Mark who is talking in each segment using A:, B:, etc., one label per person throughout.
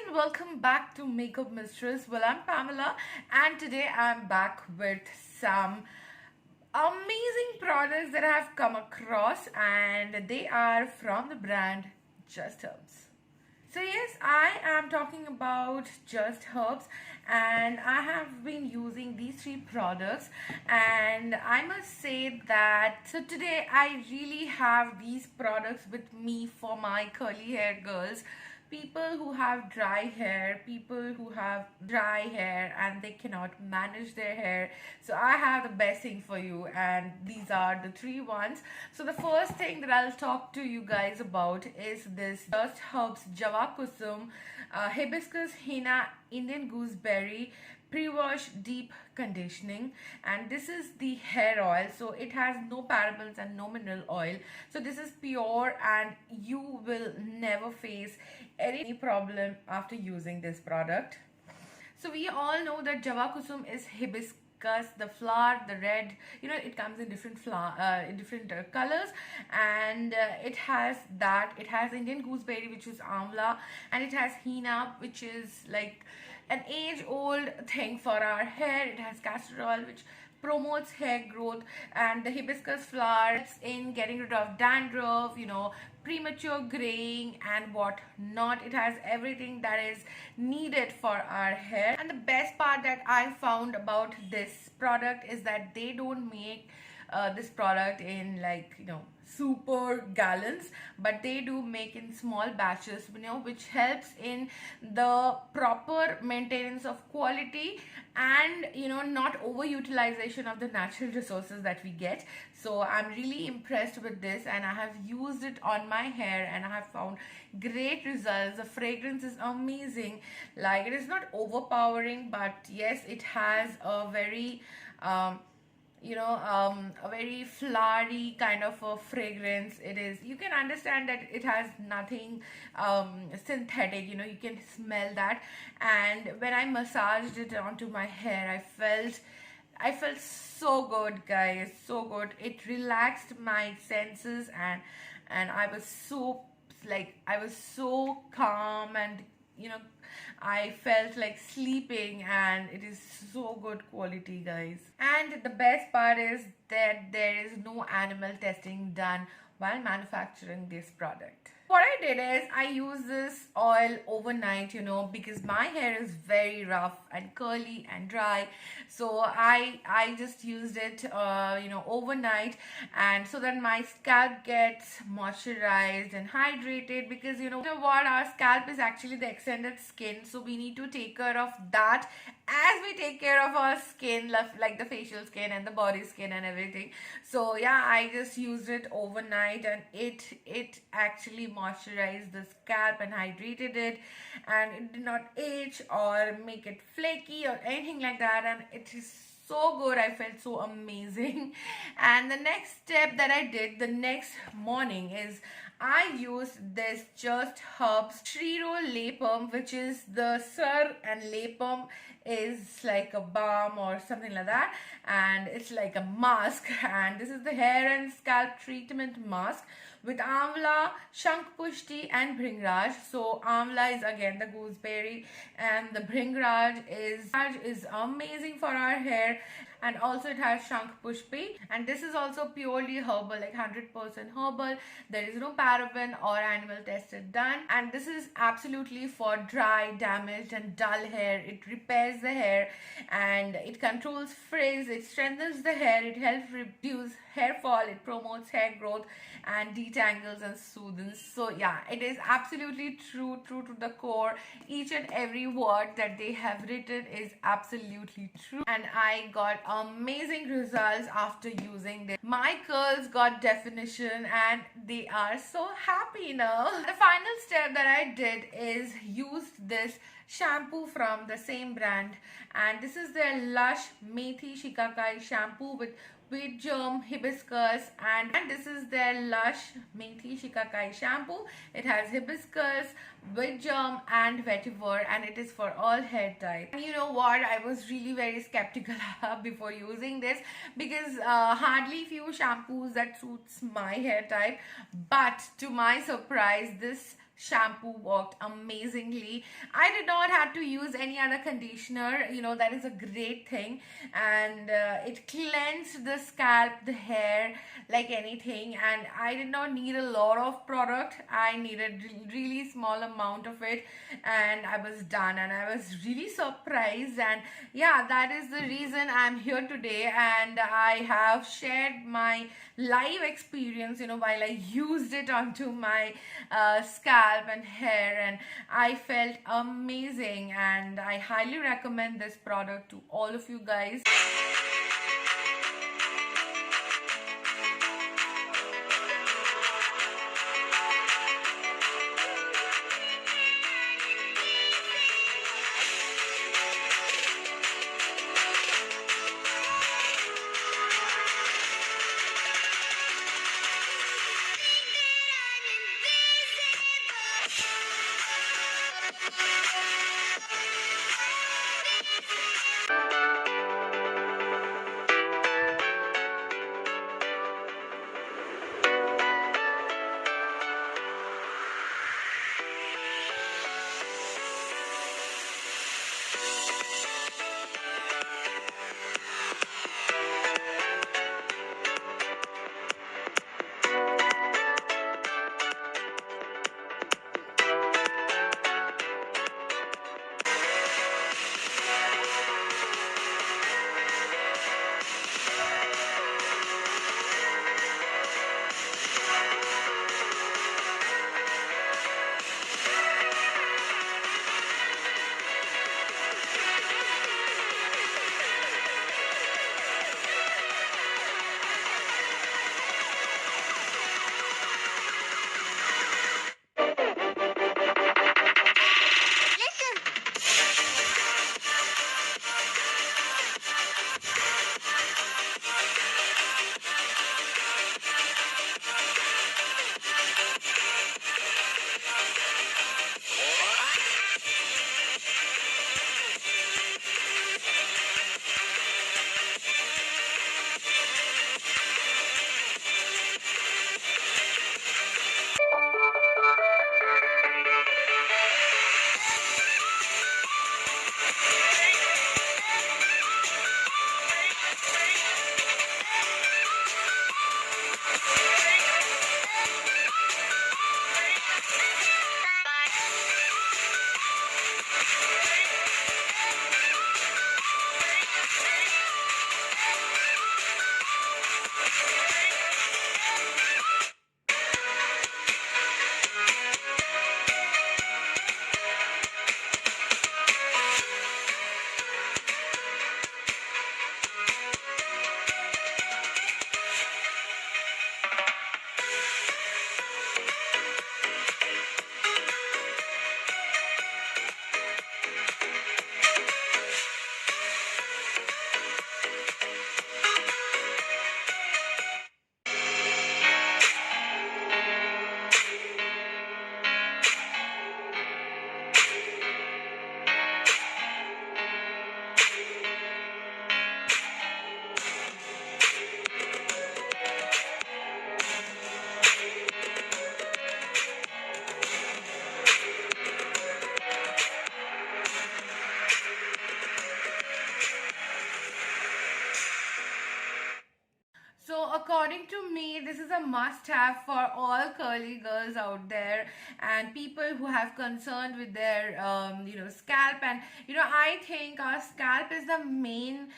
A: and welcome back to Makeup Mistress. Well, I'm Pamela, and today I'm back with some amazing products that I have come across, and they are from the brand Just Herbs. So, yes, I am talking about Just Herbs, and I have been using these three products. And I must say that so today I really have these products with me for my curly hair girls, people who have dry hair, people who have dry hair and they cannot manage their hair. So I have the best thing for you, and these are the three ones. So the first thing that I'll talk to you guys about is this Just Herbs Java Kusum Hibiscus Henna Indian Gooseberry pre-wash deep conditioning, and this is the hair oil, so it has no parabens and no mineral oil. So this is pure and you will never face any problem after using this product. So we all know that Java Kusum is hibiscus, the flower, the red. It comes in different colors, and it has that. It has Indian gooseberry, which is amla, and it has henna, which is like an age-old thing for our hair. It has castor oil, which promotes hair growth, and the hibiscus flower helps in getting rid of dandruff, premature graying and what not. It has everything that is needed for our hair. And the best part that I found about this product is that they don't make this product in super gallons, but they do make in small batches, which helps in the proper maintenance of quality and not overutilization of the natural resources that we get. So I'm really impressed with this, and I have used it on my hair and I have found great results. The fragrance is amazing. Like, it is not overpowering, but yes, it has a very a very flowery kind of a fragrance. It is, you can understand that it has nothing synthetic, you can smell that. And when I massaged it onto my hair, I felt so good, guys, so good. It relaxed my senses, and I was so calm, and I felt like sleeping, and it is so good quality, guys. And the best part is that there is no animal testing done while manufacturing this product. What I did is I used this oil overnight, because my hair is very rough and curly and dry. So I just used it, overnight, and so that my scalp gets moisturized and hydrated, because what, our scalp is actually the extended skin, so we need to take care of that as we take care of our skin, like the facial skin and the body skin and everything. So yeah, I just used it overnight, and it actually moisturized the scalp and hydrated it, and it did not itch or make it flaky or anything like that, and it is so good. I felt so amazing. And the next step that I did the next morning is I used this Just Herbs Shiro Lepum, which is the Sur and Lepum is like a balm or something like that, and it's like a mask. And this is the hair and scalp treatment mask with amla, shank pushti and bhringraj. So amla is again the gooseberry, and the bhringraj is amazing for our hair, and also it has shank pushpi, and this is also purely herbal, like 100% herbal. There is no paraben or animal tested done, and this is absolutely for dry, damaged and dull hair. It repairs the hair, and it controls frizz, it strengthens the hair, it helps reduce hair fall, it promotes hair growth and detangles and soothes. So yeah, it is absolutely true to the core. Each and every word that they have written is absolutely true, and I got amazing results after using this. My curls got definition, and they are so happy now. The final step that I did is used this shampoo from the same brand, and this is their Lush Methi Shikakai shampoo with wheat germ, hibiscus, and this is their Lush Methi Shikakai shampoo. It has hibiscus, wheat germ and vetiver, and it is for all hair types. And you know what, I was really very skeptical before using this, because hardly few shampoos that suits my hair type, but to my surprise, this shampoo worked amazingly. I did not have to use any other conditioner, that is a great thing. And it cleansed the scalp, the hair, like anything. And I did not need a lot of product. I needed really small amount of it, and I was done. And I was really surprised. And yeah, that is the reason I'm here today, and I have shared my live experience, while I used it onto my scalp and hair, and I felt amazing. And I highly recommend this product to all of you guys. So, according to me, this is a must have for all curly girls out there and people who have concern with their, scalp. And, I think our scalp is the main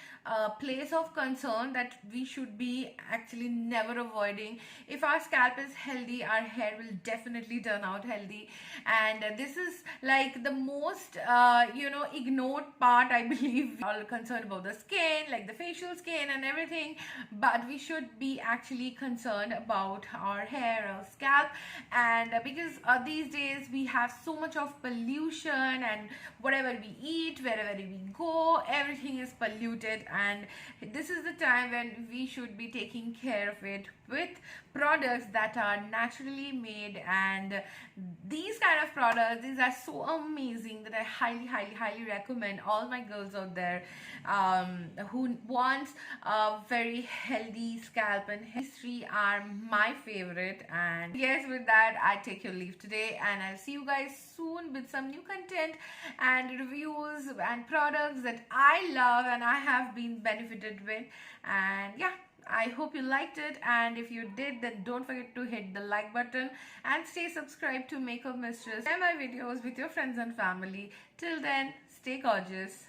A: place of concern that we should be actually never avoiding. If our scalp is healthy, our hair will definitely turn out healthy. And this is like the most, ignored part, I believe. All concerned about the skin, like the facial skin and everything, but we should be actually concerned about our hair, our scalp. And because these days we have so much of pollution, and whatever we eat, wherever we go, everything is polluted. And this is the time when we should be taking care of it with products that are naturally made, and these kind of products, these are so amazing that I highly recommend all my girls out there who wants a very healthy scalp, and these three are my favorite. And yes, with that I take your leave today, and I'll see you guys soon with some new content and reviews and products that I love and I have been benefited with. And yeah, I hope you liked it, and if you did, then don't forget to hit the like button and stay subscribed to Makeup Mistress. Share my videos with your friends and family. Till then, stay gorgeous.